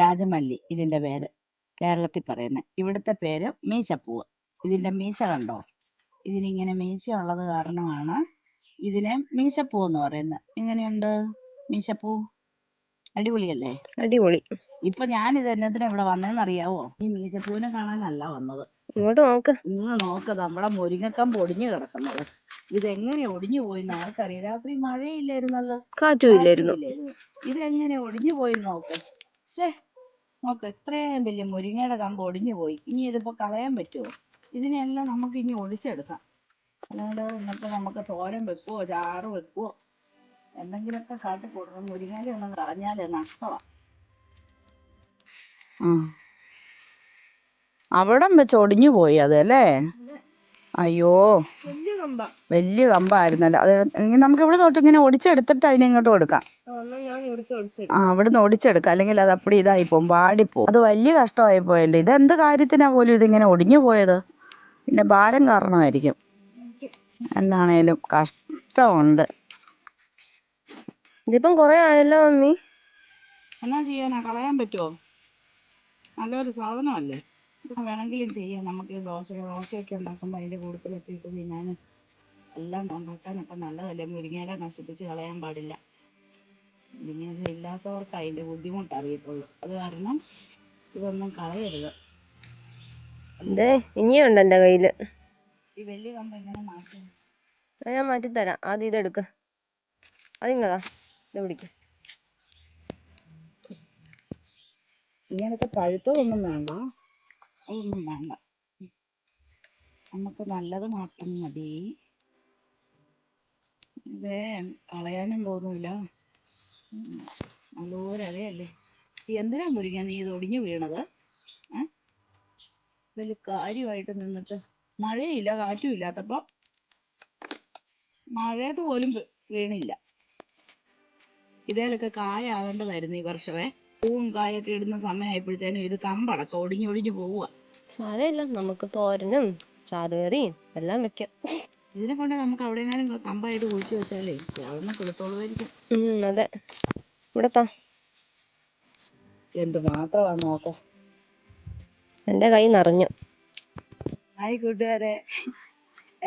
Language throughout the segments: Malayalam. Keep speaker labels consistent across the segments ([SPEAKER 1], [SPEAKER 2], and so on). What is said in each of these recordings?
[SPEAKER 1] രാജമല്ലി ഇതിന്റെ പേര്, കേരളത്തിൽ പറയുന്നത്. ഇവിടുത്തെ പേര് മീശപ്പൂവ്. ഇതിന്റെ മീശ കണ്ടോ? ഇതിനിങ്ങനെ മീശ ഉള്ളത് കാരണമാണ് ഇതിനെ മീശപ്പൂ എന്ന് പറയുന്നത്. എങ്ങനെയുണ്ട് മീശപ്പൂ? അടിപൊളിയല്ലേ?
[SPEAKER 2] അടിപൊളി.
[SPEAKER 1] ഇപ്പൊ ഞാൻ ഇത് എന്നതിനാ ഇവിടെ വന്നതെന്ന് അറിയാവോ? ഈ മീശപ്പൂവിനെ കാണാനല്ല വന്നത്.
[SPEAKER 2] ഇങ്ങോട്ട് നോക്ക്.
[SPEAKER 1] ഇന്ന് നോക്ക്, നമ്മുടെ മുരിങ്ങക്കമ്പ് ഒടിഞ്ഞു കിടക്കുന്നത്. ഇതെങ്ങനെ ഒടിഞ്ഞു പോയിന്ന് ആർക്കറിയാം. രാത്രി മഴയില്ലായിരുന്നല്ലോ,
[SPEAKER 2] കാറ്റുമില്ലായിരുന്നു.
[SPEAKER 1] ഇതെങ്ങനെ ഒടിഞ്ഞു പോയി നോക്ക്. ശേ, നോക്ക്, ഇത്രയും വലിയ മുരിങ്ങയുടെ കമ്പ് ഒടിഞ്ഞു പോയി. ഇനി ഇതിപ്പോ കളയാൻ പറ്റുമോ? ഇതിനെല്ലാം നമുക്ക് ഇനി ഒടിച്ചെടുക്കാം. അല്ലാണ്ട് ഇന്നത്തെ നമുക്ക് തോരൻ വെക്കുവോ ചാറ് വെക്കുവോ എന്തെങ്കിലുമൊക്കെ കാട്ടി കൊടുക്കണം. മുരിങ്ങയില ഒന്നും കളഞ്ഞാലേ നഷ്ടമാണ്. അവിടം വെച്ച് ഒടിഞ്ഞു പോയി അത് അല്ലേ? അയ്യോ, വലിയ കമ്പായിരുന്നല്ലോ അത്. നമുക്ക് ഇവിടെ തൊട്ട് ഇങ്ങനെ ഒടിച്ചെടുത്തിട്ട് അതിനെ ഇങ്ങോട്ട് കൊടുക്കാം. അവിടുന്ന് ഒടിച്ചെടുക്കാം, അല്ലെങ്കിൽ അത് അപ്പടി ഇതായി പോകും, വാടിപ്പോവും. അത് വലിയ കഷ്ടമായി പോയല്ലോ. ഇതെന്ത് കാര്യത്തിനാ പോലും ഇതിങ്ങനെ ഒടിഞ്ഞു പോയത്? പിന്നെ ഭാരം കാരണമായിരിക്കും. എന്നാണേലും കഷ്ടമുണ്ട്.
[SPEAKER 2] ഇതിപ്പം കൊറേ ആയല്ലോ മമ്മി.
[SPEAKER 1] എന്നാ ചെയ്യാനാ, കളയാൻ പറ്റുമോ? നല്ലൊരു സാധനമല്ലേ, വേണമെങ്കിലും ചെയ്യാം. നമുക്ക് ദോശയൊക്കെ ഉണ്ടാക്കുമ്പോൾ അതിന്റെ കൂട്ടത്തിലൊക്കെ ഇട്ട് തിന്നാനും എല്ലാം ഉണ്ടാക്കാനൊക്കെ നല്ലതല്ലേ. മുരിങ്ങയില നശിപ്പിച്ച് കളയാൻ പാടില്ല. മുരിങ്ങയില ഇല്ലാത്തവർക്ക് അതിന്റെ ബുദ്ധിമുട്ട് അറിയത്തുള്ളൂ. അത് കാരണം ഇതൊന്നും കളയരുത്.
[SPEAKER 2] ഇനിയുണ്ട് എന്റെ കയ്യില്.
[SPEAKER 1] ഈ വലിയ കമ്പ് എങ്ങനെ മാറ്റും?
[SPEAKER 2] ഞാൻ മാറ്റിത്തരാം. ആദ്യം ഇതെടുക്ക്. അതിങ്ങതാ, ഇത് പിടിക്ക്.
[SPEAKER 1] ഇങ്ങനത്തെ പഴുത്തതൊന്നും വേണ്ട, അതൊന്നും വേണ്ട. നമുക്ക് നല്ലത് മാത്രം മതി. ഇതേ കളയാനും തോന്നൂല, നല്ലൊരലയല്ലേ. എന്തിനാ മുരിങ്ങ നീ ഇത് ഒടിഞ്ഞു വീണത്? വലിയ കാര്യമായിട്ട് നിന്നിട്ട് മഴയില്ല കാറ്റും ഇല്ലാത്തപ്പോ മഴയത്ത് പോലും വീണില്ല. ഇതേലൊക്കെ കായാകേണ്ടതായിരുന്നു ഈ വർഷമേ. പൂവും കായൊക്കെ ഇടുന്ന സമയമായപ്പോഴത്തേനും ഇത് കമ്പടക്കം ഒടിഞ്ഞൊടിഞ്ഞു പോവുക.
[SPEAKER 2] സാരമില്ല, നമുക്ക് തോരനും ചാറുകറിയും എല്ലാം വെക്കാം.
[SPEAKER 1] ഇതിനെ കൊണ്ട് നമുക്ക് അവിടെ എങ്ങാനും കമ്പായിട്ട് കുഴിച്ചു വെച്ചാലേ അവിടുന്ന് കിളത്തോളുമായിരിക്കും.
[SPEAKER 2] അതെ, ഇവിടെ
[SPEAKER 1] എന്ത് മാത്രമാ നോക്ക.
[SPEAKER 2] എന്റെ കൈ നിറഞ്ഞു.
[SPEAKER 1] ഹായ് കൂട്ടുകാരെ,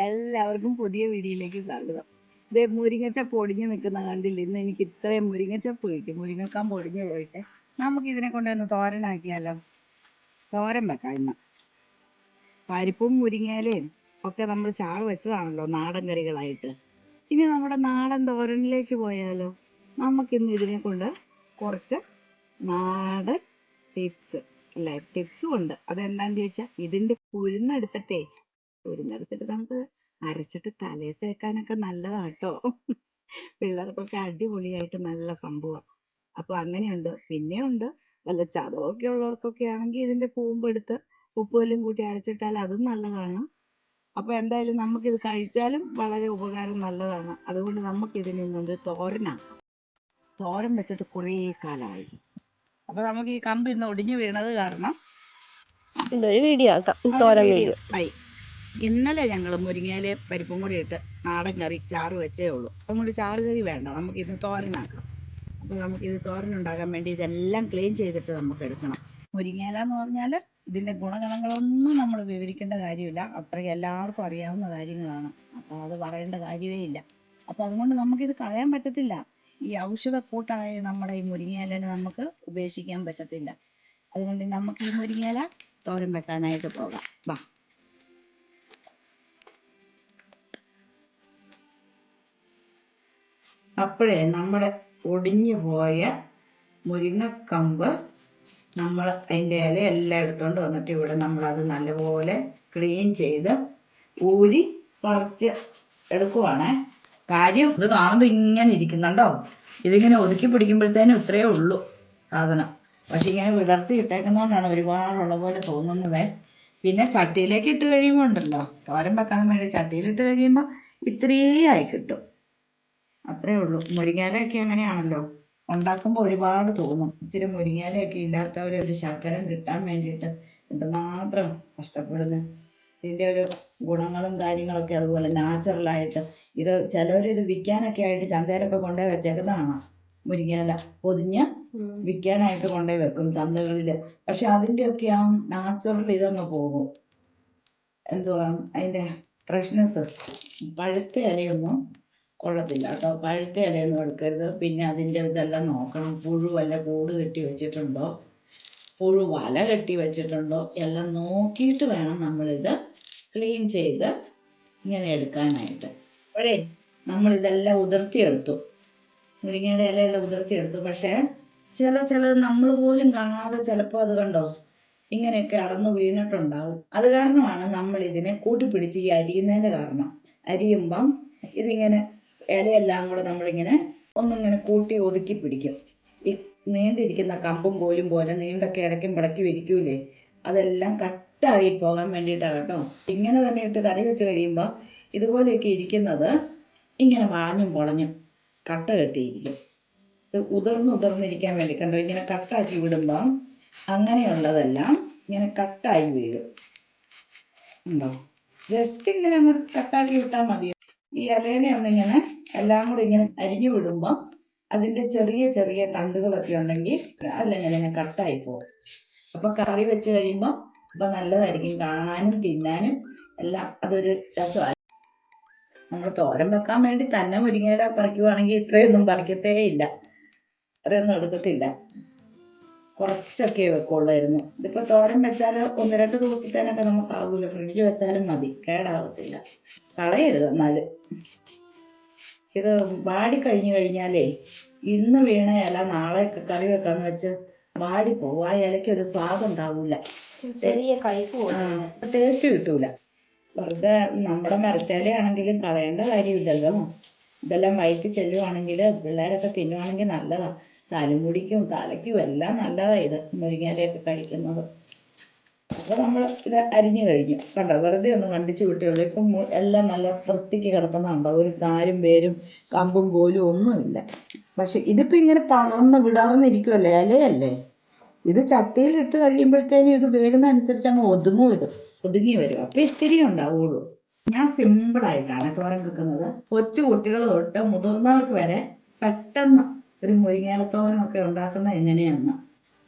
[SPEAKER 1] എല്ലാവർക്കും പുതിയ വീഡിയോയിലേക്ക് സ്വാഗതം. ഇതേ മുരിങ്ങച്ചപ്പ് ഒടിഞ്ഞു നിൽക്കുന്ന കണ്ടില്ല. ഇന്ന് എനിക്ക് ഇത്രയും മുരിങ്ങച്ചപ്പ് കിട്ടി. മുരിങ്ങക്കമ്പ് ഒടിഞ്ഞു പോയിട്ട് നമുക്ക് ഇതിനെ കൊണ്ടൊന്ന് തോരനാക്കിയാലോ? തോരൻ വെക്കാം ഇന്ന്. പരിപ്പും മുരിങ്ങയിലയും ഒക്കെ നമ്മൾ ചാറ് വെച്ചതാണല്ലോ നാടൻ കറികളായിട്ട്. ഇനി നമ്മുടെ നാടൻ തോരനിലേക്ക് പോയാലോ? നമുക്കിന്ന് ഇതിനെ കൊണ്ട് കുറച്ച് നാടൻ ടിപ്സും ഉണ്ട്. അതെന്താന്ന് ചോദിച്ചാൽ, ഇതിന്റെ ഉഴുന്നെടുത്തിട്ട് നമുക്ക് അരച്ചിട്ട് തലയിൽ തേക്കാനൊക്കെ നല്ലതാട്ടോ. പിള്ളേർക്കൊക്കെ അടിപൊളിയായിട്ട് നല്ല സംഭവം. അപ്പൊ അങ്ങനെയുണ്ട്. പിന്നെയുണ്ട്, വല്ല ചതവൊക്കെ ഉള്ളവർക്കൊക്കെ ആണെങ്കിൽ ഇതിന്റെ കൂമ്പെടുത്ത് ഉപ്പുവെല്ലും കൂട്ടി അരച്ചിട്ടാൽ അതും നല്ലതാണ്. അപ്പൊ എന്തായാലും നമുക്കിത് കഴിച്ചാലും വളരെ ഉപകാരം നല്ലതാണ്. അതുകൊണ്ട് നമുക്കിതിൽ നിന്നൊരു തോരനാക്കാം. തോരൻ വെച്ചിട്ട് കുറേ കാലമായി. അപ്പൊ നമുക്ക് ഈ കമ്പ് ഇന്ന് ഒടിഞ്ഞു വീണത് കാരണം
[SPEAKER 2] വീഡിയോ ആക്കാം. തോരൻ വീഡിയോ
[SPEAKER 1] ആയി. ഇന്നലെ ഞങ്ങൾ മുരിങ്ങയിലെ പരിപ്പും കൂടി ഇട്ട് നാടൻ കറി ചാറ് വെച്ചേ ഉള്ളൂ. അതുകൊണ്ട് ചാറ് കറി വേണ്ട, നമുക്കിത് തോരനാക്കാം. അപ്പോൾ നമുക്കിത് തോരനുണ്ടാക്കാൻ വേണ്ടി ഇതെല്ലാം ക്ലീൻ ചെയ്തിട്ട് നമുക്ക് എടുക്കണം. മുരിങ്ങയില എന്ന് പറഞ്ഞാൽ ഇതിൻ്റെ ഗുണഗണങ്ങളൊന്നും നമ്മൾ വിവരിക്കേണ്ട കാര്യമില്ല, അത്രയ്ക്ക് എല്ലാവർക്കും അറിയാവുന്ന കാര്യങ്ങളാണ്. അപ്പോൾ അത് പറയേണ്ട കാര്യമേ ഇല്ല. അപ്പോൾ അതുകൊണ്ട് നമുക്കിത് കളയാൻ പറ്റത്തില്ല. ഈ ഔഷധക്കൂട്ടായ നമ്മുടെ ഈ മുരിങ്ങയിലനെ നമുക്ക് ഉപേക്ഷിക്കാൻ പറ്റത്തില്ല. അതുകൊണ്ട് നമുക്ക് ഈ മുരിങ്ങയില തോരൻ വെക്കാനായിട്ട് പോകാം. വാ. അപ്പോഴേ നമ്മുടെ ഒടിഞ്ഞു പോയ മുരിങ്ങക്കമ്പ് നമ്മൾ അതിൻ്റെ ഇല എല്ലാം എടുത്തുകൊണ്ട് വന്നിട്ട് ഇവിടെ നമ്മളത് നല്ലപോലെ ക്ലീൻ ചെയ്ത് ഊരി കുറച്ച് എടുക്കുവാണേ. കാര്യം ഇത് കാണുമ്പോൾ ഇങ്ങനെ ഇരിക്കുന്നുണ്ടോ, ഇതിങ്ങനെ ഒതുക്കി പിടിക്കുമ്പോഴത്തേനും ഇത്രയേ ഉള്ളൂ സാധനം. പക്ഷെ ഇങ്ങനെ വിടർത്തി ഇട്ടേക്കുന്നതുകൊണ്ടാണ് ഒരുപാടുള്ള പോലെ തോന്നുന്നത്. പിന്നെ ചട്ടിയിലേക്ക് ഇട്ട് കഴിയുമ്പോൾ ഉണ്ടല്ലോ, തോരൻ വെക്കാൻ വേണ്ടി ചട്ടിയിലിട്ട് കഴിയുമ്പോൾ ഇത്രയേ ആയി കിട്ടും. അത്രേ ഉള്ളൂ. മുരിങ്ങയിലയൊക്കെ അങ്ങനെയാണല്ലോ, ഉണ്ടാക്കുമ്പോൾ ഒരുപാട് തോന്നും. ഇച്ചിരി മുരിങ്ങയിലയൊക്കെ ഇല്ലാത്തവരെ ഒരു ശകലം കിട്ടാൻ വേണ്ടിയിട്ട് എന്തുമാത്രം കഷ്ടപ്പെടുന്നു. ഇതിൻ്റെ ഒരു ഗുണങ്ങളും കാര്യങ്ങളൊക്കെ അതുപോലെ നാച്ചുറലായിട്ട് ഇത് ചിലവർ ഇത് വിൽക്കാനൊക്കെ ആയിട്ട് ചന്തയിലൊക്കെ കൊണ്ടുപോയി വെച്ചേക്കുന്നതാണ്. മുരിങ്ങയില പൊതിഞ്ഞ് വിൽക്കാനായിട്ട് കൊണ്ടുപോയി വെക്കും ചന്തകളിൽ. പക്ഷെ അതിൻ്റെയൊക്കെ ആ നാച്ചുറൽ ഇതങ്ങ് പോകും. എന്തുവാ അതിൻ്റെ ഫ്രഷ്നെസ്. പഴുത്ത ഇലയൊന്നും കൊള്ളത്തില്ല കേട്ടോ. പഴുത്ത ഇലയൊന്നും എടുക്കരുത്. പിന്നെ അതിൻ്റെ ഇതെല്ലാം നോക്കണം. പുഴു വല്ല കൂട് കെട്ടി വെച്ചിട്ടുണ്ടോ, പുഴു വല കെട്ടി വെച്ചിട്ടുണ്ടോ എല്ലാം നോക്കിയിട്ട് വേണം നമ്മളിത് ക്ലീൻ ചെയ്ത് ഇങ്ങനെ എടുക്കാനായിട്ട്. അപ്പോഴേ നമ്മളിതെല്ലാം ഉതിർത്തിയെടുത്തു, മുരിങ്ങയുടെ ഇലയെല്ലാം ഉതിർത്തിയെടുത്തു. പക്ഷേ ചിലത് നമ്മൾ പോലും കാണാതെ ചിലപ്പോൾ അത് കണ്ടോ ഇങ്ങനെയൊക്കെ അടന്നു വീണിട്ടുണ്ടാവും. അത് കാരണമാണ് നമ്മൾ ഇതിനെ കൂട്ടിപ്പിടിച്ച് ഈ അരിയുന്നതിൻ്റെ കാരണം. അരിയുമ്പം ഇതിങ്ങനെ ഇലയെല്ലാം കൂടെ നമ്മളിങ്ങനെ ഒന്നിങ്ങനെ കൂട്ടി ഒതുക്കി പിടിക്കും. ഈ നീണ്ടിരിക്കുന്ന കമ്പും കോലും പോലെ നീണ്ടൊക്കെ ഇടയ്ക്കും പിടയ്ക്കും ഇരിക്കൂലേ, അതെല്ലാം കട്ടായി പോകാൻ വേണ്ടിയിട്ടാണ് കേട്ടോ. ഇങ്ങനെ തന്നെ ഇട്ട് കറി വെച്ച് കഴിയുമ്പോൾ ഇതുപോലെയൊക്കെ ഇരിക്കുന്നത് ഇങ്ങനെ വളഞ്ഞും പൊളഞ്ഞും കട്ട കെട്ടിയിരിക്കും. ഇത് ഉതിർന്നിരിക്കാൻ വേണ്ടി കണ്ടോ ഇങ്ങനെ കട്ടാക്കി വിടുമ്പം അങ്ങനെയുള്ളതെല്ലാം ഇങ്ങനെ കട്ടായി വീഴും. ഉണ്ടോ? ജസ്റ്റ് ഇങ്ങനെ ഒന്ന് കട്ടാക്കി വിട്ടാൽ മതി. ഈ ഇലേനെ ഒന്നിങ്ങനെ എല്ലാം കൂടി ഇങ്ങനെ അരിഞ്ഞു വിടുമ്പോൾ അതിൻ്റെ ചെറിയ ചെറിയ തണ്ടുകളൊക്കെ ഉണ്ടെങ്കിൽ അല്ലെങ്കിൽ ഇങ്ങനെ കട്ടായി പോകും. അപ്പോൾ കറി വെച്ച് കഴിയുമ്പോൾ അപ്പോൾ നല്ലതായിരിക്കും കാണാനും തിന്നാനും എല്ലാം. അതൊരു രസമായി. നമ്മൾ തോരൻ വെക്കാൻ വേണ്ടി തന്നെ മുരിങ്ങയില പറിക്കുവാണെങ്കിൽ ഇത്രയൊന്നും പറിക്കത്തേ ഇല്ല, അത്രയൊന്നും എടുക്കത്തില്ല. കുറച്ചൊക്കെ വെക്കുള്ളായിരുന്നു. ഇതിപ്പോൾ തോരൻ വെച്ചാൽ 1-2 ദിവസത്തേനൊക്കെ നമുക്കാവൂല. ഫ്രിഡ്ജ് വെച്ചാലും മതി, കേടാവത്തില്ല. കളയരുത്. എന്നാലും ഇത് വാടി കഴിഞ്ഞാലേ ഇന്ന് വീണ ഇല നാളെയൊക്കെ കറി വെക്കാന്ന് വെച്ച് വാടിപ്പോവും. ആ ഇലയ്ക്ക് ഒരു സ്വാദം ഉണ്ടാവൂല,
[SPEAKER 2] ചെറിയ കയ്പ്
[SPEAKER 1] ടേസ്റ്റ് കിട്ടൂല. വെറുതെ നമ്മുടെ മരത്തേലയാണെങ്കിലും കളയേണ്ട കാര്യമില്ലല്ലോ. ഇതെല്ലാം വയറ്റിൽ ചെല്ലുവാണെങ്കിൽ പിള്ളേരൊക്കെ തിന്നുവാണെങ്കിൽ നല്ലതാണ്. തലമുടിക്കും തലയ്ക്കും എല്ലാം നല്ലതാണ് ഇത് മുരിങ്ങയിലയൊക്കെ കഴിക്കുന്നത്. അപ്പോൾ നമ്മൾ ഇത് അരിഞ്ഞു കഴിഞ്ഞു കണ്ടോ, വെറുതെ ഒന്ന് കണ്ടിച്ച് വിട്ടുള്ളൂ. ഇപ്പം എല്ലാം നല്ല വൃത്തിക്ക് കിടക്കുന്നുണ്ടോ, ഒരു കാരും വേരും കമ്പും കോലും ഒന്നുമില്ല. പക്ഷെ ഇതിപ്പോൾ ഇങ്ങനെ പടർന്ന് വിടർന്നിരിക്കുമല്ലേ, ഇലയല്ലേ. ഇത് ചട്ടിയിലിട്ട് കഴിയുമ്പോഴത്തേനും ഇത് വേഗം അനുസരിച്ച് അങ്ങ് ഒതുങ്ങി വരും. അപ്പം ഇത്തിരി ഉണ്ടാവുള്ളൂ. ഞാൻ സിമ്പിളായിട്ടാണ് തോരൻ വെക്കുന്നത്. കൊച്ചു കുട്ടികൾ തൊട്ട് മുതിർന്നവർക്ക് വരെ പെട്ടെന്ന് ഒരു മുരിങ്ങയില തോരനൊക്കെ ഉണ്ടാക്കുന്നത് എങ്ങനെയാണെന്ന്.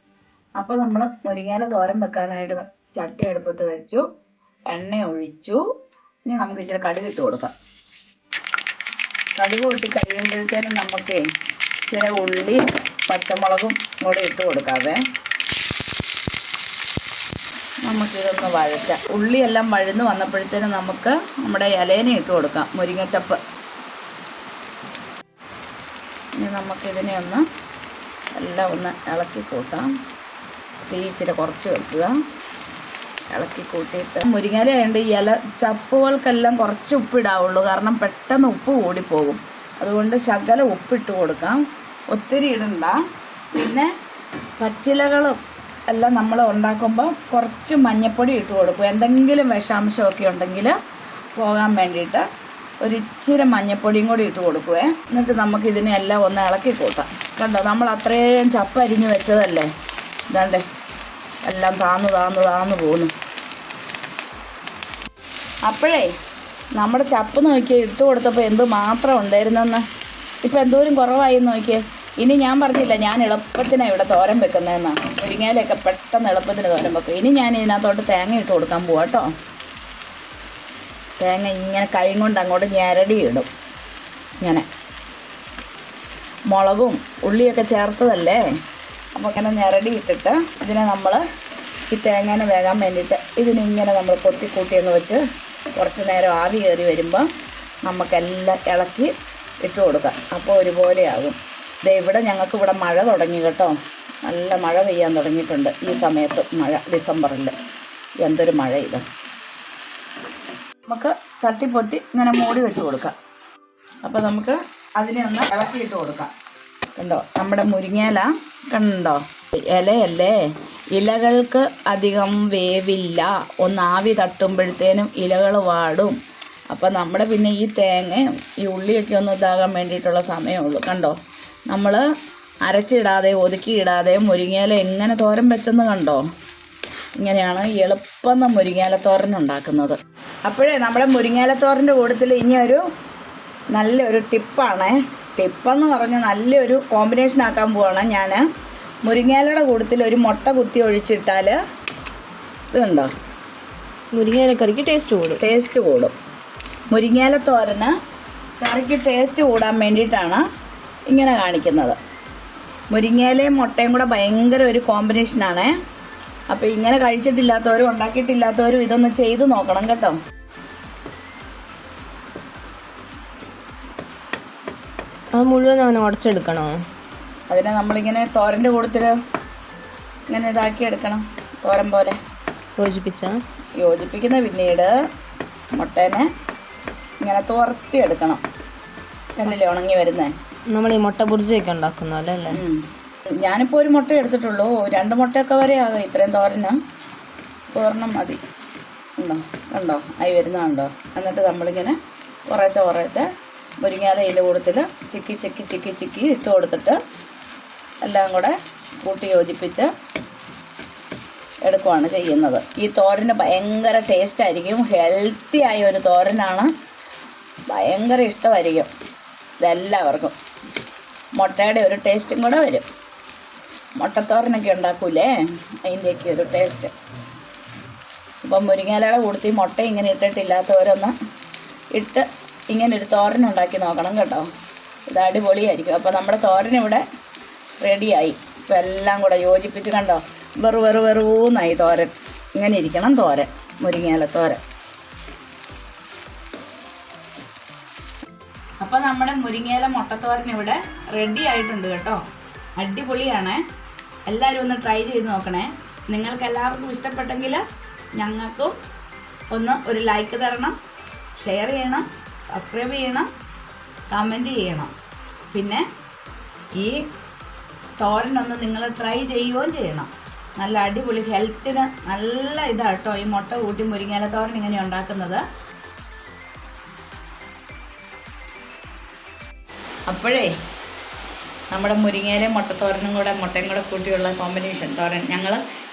[SPEAKER 1] അപ്പോൾ നമ്മൾ മുരിങ്ങയില തോരൻ വെക്കാനായിട്ട് ചട്ടി അടുപ്പത്ത് വെച്ചു, എണ്ണ ഒഴിച്ചു. ഇനി നമുക്ക് ഇച്ചിരി കടുക് ഇട്ട് കൊടുക്കാം. കടുക് ഇട്ട് കഴിയുമ്പോഴത്തേനും നമുക്ക് ഇച്ചിരി ഉള്ളി പച്ചമുളകും കൂടെ ഇട്ട് കൊടുക്കാവേ. നമുക്കിതൊന്ന് വഴറ്റാം. ഉള്ളിയെല്ലാം വഴന്ന് വന്നപ്പോഴത്തേനും നമുക്ക് നമ്മുടെ ഇലേനെ ഇട്ട് കൊടുക്കാം, മുരിങ്ങച്ചപ്പ്. ഇനി നമുക്കിതിനെ എല്ലാം ഒന്ന് ഇളക്കി കൂട്ടാം. തീ ഇച്ചിരി കുറച്ച് വെക്കുക. ഇളക്കി കൂട്ടിയിട്ട് മുരിങ്ങയില ആയതുകൊണ്ട് ഈ ഇല ചപ്പുകൾക്കെല്ലാം കുറച്ച് ഉപ്പിടാവുള്ളൂ, കാരണം പെട്ടെന്ന് ഉപ്പ് കൂടിപ്പോകും. അതുകൊണ്ട് ശകലം ഉപ്പിട്ട് കൊടുക്കാം, ഒത്തിരി ഇടണ്ട. പിന്നെ പച്ചിലകളും എല്ലാം നമ്മൾ ഉണ്ടാക്കുമ്പോൾ കുറച്ച് മഞ്ഞൾപ്പൊടി ഇട്ട് കൊടുക്കും. എന്തെങ്കിലും വിഷാംശമൊക്കെ ഉണ്ടെങ്കിൽ പോകാൻ വേണ്ടിയിട്ട് ഒരിച്ചിരി മഞ്ഞൾപ്പൊടിയും കൂടി ഇട്ട് കൊടുക്കുവേ. എന്നിട്ട് നമുക്ക് ഇതിനെല്ലാം ഒന്ന് ഇളക്കി കൂട്ടാം. കണ്ടോ, നമ്മൾ അത്രയും ചപ്പ് അരിഞ്ഞ് വെച്ചതല്ലേ, ഇതാണ്ടേ എല്ലാം താന്ന് പോകുന്നു. അപ്പോഴേ നമ്മുടെ ചപ്പ് നോക്കിയേ ഇട്ട് കൊടുത്തപ്പോൾ എന്ത് മാത്രം ഉണ്ടായിരുന്നെന്ന്. ഇപ്പം എന്തോരം കുറവായി നോക്കിയേ. ഇനി ഞാൻ പറഞ്ഞില്ല ഞാൻ എളുപ്പത്തിനാണ് ഇവിടെ തോരൻ വെക്കുന്നതെന്നാണ്. മുരിങ്ങയിലൊക്കെ പെട്ടെന്ന് എളുപ്പത്തിന് തോരൻ വെക്കും. ഇനി ഞാൻ ഇതിനകത്തോട്ട് തേങ്ങ ഇട്ട് കൊടുക്കാൻ പോവാം കേട്ടോ. തേങ്ങ ഇങ്ങനെ കൈ കൊണ്ട് അങ്ങോട്ട് ഞെരടി ഇടും. ഇങ്ങനെ മുളകും ഉള്ളിയൊക്കെ ചേർത്തതല്ലേ, അപ്പോൾ ഇങ്ങനെ ഞെരടി ഇട്ടിട്ട് ഇതിനെ നമ്മൾ ഈ തേങ്ങേനെ വേകാൻ വേണ്ടിയിട്ട് ഇതിനിങ്ങനെ നമ്മൾ കൊത്തിക്കൂട്ടി എന്ന് വെച്ച് കുറച്ച് നേരം ആവി കയറി വരുമ്പോൾ നമുക്കെല്ലാം ഇളക്കി ഇട്ട് കൊടുക്കാം. അപ്പോൾ ഒരുപോലെയാകും. ഇവിടെ ഞങ്ങൾക്ക് ഇവിടെ മഴ തുടങ്ങി കേട്ടോ, നല്ല മഴ പെയ്യാൻ തുടങ്ങിയിട്ടുണ്ട് ഈ സമയത്ത്. മഴ ഡിസംബറിൽ എന്തൊരു മഴ ഇത്. നമുക്ക് തട്ടിപ്പൊട്ടി ഇങ്ങനെ മൂടി വെച്ച് കൊടുക്കാം. അപ്പോൾ നമുക്ക് അതിനെ ഒന്ന് ഇളക്കിയിട്ട് കൊടുക്കാം. കണ്ടോ നമ്മുടെ മുരിങ്ങയില കണ്ടോ, ഇലയല്ലേ, ഇലകൾക്ക് അധികം വേവില്ല. ഒന്ന് ആവി തട്ടുമ്പോഴത്തേനും ഇലകൾ വാടും. അപ്പം നമ്മുടെ പിന്നെ ഈ തേങ്ങയും ഈ ഉള്ളിയൊക്കെ ഒന്ന് ഇതാകാൻ വേണ്ടിയിട്ടുള്ള സമയമുള്ളൂ. കണ്ടോ, നമ്മൾ അരച്ചിടാതെ ഒതുക്കിയിടാതെ മുരിങ്ങയില എങ്ങനെ തോരൻ വെച്ചെന്ന് കണ്ടോ. ഇങ്ങനെയാണ് എളുപ്പം മുരിങ്ങയില തോരൻ ഉണ്ടാക്കുന്നത്. അപ്പോഴേ നമ്മുടെ മുരിങ്ങയില തോരൻ്റെ കൂട്ടത്തിൽ ഇനിയൊരു നല്ലൊരു ടിപ്പാണ്. ടിപ്പെന്ന് പറഞ്ഞാൽ നല്ലൊരു കോമ്പിനേഷൻ ആക്കാൻ പോവാണ് ഞാൻ. മുരിങ്ങയിലയുടെ കൂട്ടത്തിൽ ഒരു മുട്ട കുത്തി ഒഴിച്ചിട്ടാൽ ഇതുണ്ടോ,
[SPEAKER 2] മുരിങ്ങയിലക്കറിക്ക് ടേസ്റ്റ്
[SPEAKER 1] കൂടും. മുരിങ്ങയില തോരന് കറിക്ക് ടേസ്റ്റ് കൂടാൻ വേണ്ടിയിട്ടാണ് ഇങ്ങനെ കാണിക്കുന്നത്. മുരിങ്ങയിലയും മുട്ടയും കൂടെ ഭയങ്കര ഒരു കോമ്പിനേഷനാണേ. അപ്പോൾ ഇങ്ങനെ കഴിച്ചിട്ടില്ലാത്തവരും ഉണ്ടാക്കിയിട്ടില്ലാത്തവരും ഇതൊന്ന് ചെയ്ത് നോക്കണം കേട്ടോ.
[SPEAKER 2] അത് മുഴുവൻ അങ്ങനെ ഉടച്ചെടുക്കണോ?
[SPEAKER 1] അതിനെ നമ്മളിങ്ങനെ തോരൻ്റെ കൂട്ടത്തിൽ ഇങ്ങനെ ഇതാക്കി എടുക്കണം, തോരൻ പോലെ യോജിപ്പിക്കുന്ന. പിന്നീട് മുട്ടേനെ ഇങ്ങനെ തുറത്തിയെടുക്കണം. കണ്ടില്ലേ ഉണങ്ങി വരുന്നേ.
[SPEAKER 2] നമ്മൾ ഈ മുട്ട ബുർജിയൊക്കെ ഉണ്ടാക്കുന്ന പോലെ അല്ലേ?
[SPEAKER 1] ഞാനിപ്പോൾ ഒരു മുട്ട എടുത്തിട്ടുള്ളൂ. 2 മുട്ടയൊക്കെ വരെ ആകും ഇത്രയും തോരന്. ഒരെണ്ണം മതി. കണ്ടോ ആയി വരുന്നതുണ്ടോ? എന്നിട്ട് നമ്മളിങ്ങനെ കുറേശ്ശെ മുരിങ്ങയില കൂട്ടത്തിൽ ചിക്കി ഇട്ട് കൊടുത്തിട്ട് എല്ലാം കൂടെ കൂട്ടി യോജിപ്പിച്ച് എടുക്കുകയാണ് ചെയ്യുന്നത്. ഈ തോരന് ഭയങ്കര ടേസ്റ്റായിരിക്കും. ഹെൽത്തി ആയ ഒരു തോരനാണ്. ഭയങ്കര ഇഷ്ടമായിരിക്കും ഇതെല്ലാവർക്കും. മുട്ടയുടെ ഒരു ടേസ്റ്റും കൂടെ വരും. മുട്ടത്തോരനൊക്കെ ഉണ്ടാക്കൂലേ, അതിൻ്റെയൊക്കെ ഒരു ടേസ്റ്റ്. അപ്പം മുരിങ്ങയിലയുടെ കൂട്ടത്തിൽ മുട്ട ഇങ്ങനെ ഇട്ടിട്ടില്ലാത്തവരൊന്ന് ഇട്ട് ഇങ്ങനൊരു തോരൻ ഉണ്ടാക്കി നോക്കണം കേട്ടോ. ഇത് അടിപൊളിയായിരിക്കും. അപ്പോൾ നമ്മുടെ തോരൻ ഇവിടെ റെഡിയായി. ഇപ്പോൾ എല്ലാം കൂടെ യോജിപ്പിച്ച് കണ്ടോ, വെറുന്നായി തോരൻ. ഇങ്ങനെ ഇരിക്കണം തോരൻ, മുരിങ്ങയില തോരൻ. അപ്പോൾ നമ്മുടെ മുരിങ്ങയില മുട്ടത്തോരൻ ഇവിടെ റെഡി ആയിട്ടുണ്ട് കേട്ടോ. അടിപൊളിയാണ്. എല്ലാവരും ഒന്ന് ട്രൈ ചെയ്ത് നോക്കണേ. നിങ്ങൾക്ക് എല്ലാവർക്കും ഇഷ്ടപ്പെട്ടെങ്കിൽ ഞങ്ങൾക്കും ഒരു ലൈക്ക് തരണം, ഷെയർ ചെയ്യണം, സബ്സ്ക്രൈബ് ചെയ്യണം, കമൻറ്റ് ചെയ്യണം. പിന്നെ ഈ തോരനൊന്ന് നിങ്ങൾ ട്രൈ ചെയ്യുകയും ചെയ്യണം. നല്ല അടിപൊളി, ഹെൽത്തിന് നല്ല ഇതാട്ടോ ഈ മുട്ട കൂട്ടി മുരിങ്ങയില തോരൻ ഇങ്ങനെ ഉണ്ടാക്കുന്നത്. അപ്പോഴേ നമ്മുടെ മുരിങ്ങയിലയും മുട്ടയും കൂടെ കൂട്ടിയുള്ള കോമ്പിനേഷൻ തോരൻ ഞങ്ങൾ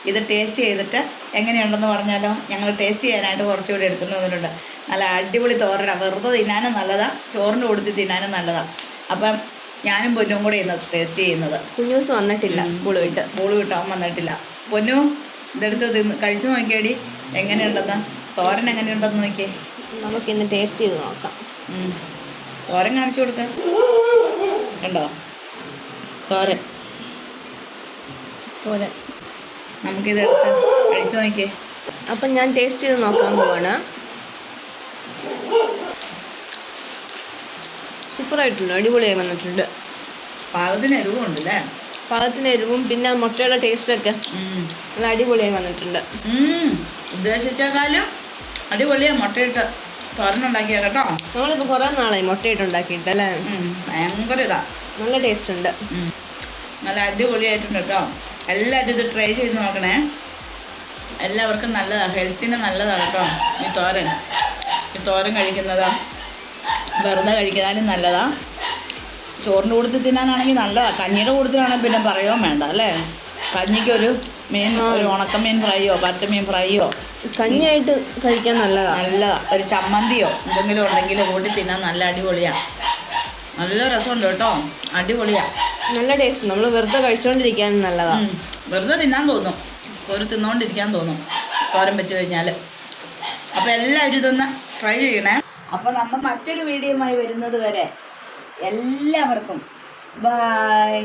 [SPEAKER 1] ഇത് ടേസ്റ്റ് ചെയ്തിട്ട് എങ്ങനെയുണ്ടെന്ന് പറഞ്ഞാലോ. ഞങ്ങൾ ടേസ്റ്റ് ചെയ്യാനായിട്ട് കുറച്ചുകൂടി എടുത്തുകൊണ്ട് വന്നിട്ടുണ്ട്. നല്ല അടിപൊളി തോരനാണ്. വെറുതെ തിന്നാനും നല്ലതാണ്, ചോറിൻ്റെ കൂട്ടത്തിൽ തിന്നാനും നല്ലതാണ്. അപ്പം ഞാനും പൊന്നും കൂടെ ഇന്ന് ടേസ്റ്റ് ചെയ്യുന്നത്.
[SPEAKER 2] കുഞ്ഞൂസ് വന്നിട്ടില്ല, സ്കൂൾ
[SPEAKER 1] വിട്ടാൻ വന്നിട്ടില്ല. പൊന്നു ഇതെടുത്ത് കഴിച്ചു നോക്കിയാടി എങ്ങനെയുണ്ടെന്ന്, തോരൻ എങ്ങനെയുണ്ടെന്ന് നോക്കിയേ.
[SPEAKER 2] നമുക്കിന്ന് ടേസ്റ്റ് ചെയ്ത് നോക്കാം.
[SPEAKER 1] തോരൻ കാണിച്ചു കൊടുക്ക. കണ്ടോ തോരൻ നമുക്കിതെടുത്ത് കഴിച്ചു നോക്കിയേ.
[SPEAKER 2] അപ്പം ഞാൻ ടേസ്റ്റ് ചെയ്ത് നോക്കാൻ പോവാണ്. സൂപ്പറായിട്ടുണ്ട്, അടിപൊളിയായി വന്നിട്ടുണ്ട്.
[SPEAKER 1] പാകത്തിന് എരിവും ഉണ്ടല്ലേ?
[SPEAKER 2] പാകത്തിന് എരിവും പിന്നെ മുട്ടയുടെ ടേസ്റ്റൊക്കെ നല്ല അടിപൊളിയായി വന്നിട്ടുണ്ട്.
[SPEAKER 1] ഉദ്ദേശിച്ചേക്കാളും അടിപൊളിയാണ് മുട്ടയിട്ട് തോരനുണ്ടാക്കിയ കേട്ടോ.
[SPEAKER 2] നമ്മളിപ്പോൾ കുറേ നാളായി മുട്ടയിട്ടുണ്ടാക്കിയിട്ട് അല്ലേ?
[SPEAKER 1] ഭയങ്കര ഇതാ,
[SPEAKER 2] നല്ല ടേസ്റ്റ് ഉണ്ട്,
[SPEAKER 1] നല്ല അടിപൊളിയായിട്ടുണ്ട് കേട്ടോ. എല്ലാവരും ഇത് ട്രൈ ചെയ്ത് നോക്കണേ. എല്ലാവർക്കും നല്ലതാണ്, ഹെൽത്തിന് നല്ലതാണ് കേട്ടോ ഈ തോരൻ കഴിക്കുന്നതാ. വെറുതെ കഴിക്കാനും നല്ലതാ. ചോറിൻ്റെ കൂട്ടത്തിൽ തിന്നാനാണെങ്കിൽ നല്ലതാണ്. കഞ്ഞിയുടെ കൂട്ടത്തിലാണെങ്കിൽ പിന്നെ പറയുകയും വേണ്ട അല്ലേ? കഞ്ഞിക്കൊരു ഒരു ഉണക്കമീൻ ഫ്രൈയോ പച്ചമീൻ ഫ്രൈയോ
[SPEAKER 2] കഞ്ഞിയായിട്ട് കഴിക്കാൻ നല്ലതാണ്.
[SPEAKER 1] ഒരു ചമ്മന്തിയോ എന്തെങ്കിലും ഉണ്ടെങ്കിൽ കൂട്ടി തിന്നാൻ നല്ല അടിപൊളിയാണ്. നല്ല രസമുണ്ട് കേട്ടോ, അടിപൊളിയാണ്,
[SPEAKER 2] നല്ല ടേസ്റ്റ്. നമ്മൾ വെറുതെ കഴിച്ചുകൊണ്ടിരിക്കാൻ നല്ലതാണ്.
[SPEAKER 1] വെറുതെ തിന്നാൻ തോന്നും, തിന്നുകൊണ്ടിരിക്കാൻ തോന്നും തോരൻ വെച്ച് കഴിഞ്ഞാൽ. അപ്പോൾ എല്ലാവരും ഇതൊന്ന് ട്രൈ ചെയ്യണേ. അപ്പോൾ നമ്മൾ മറ്റൊരു വീഡിയോയുമായി വരുന്നത് വരെ എല്ലാവർക്കും ബൈ.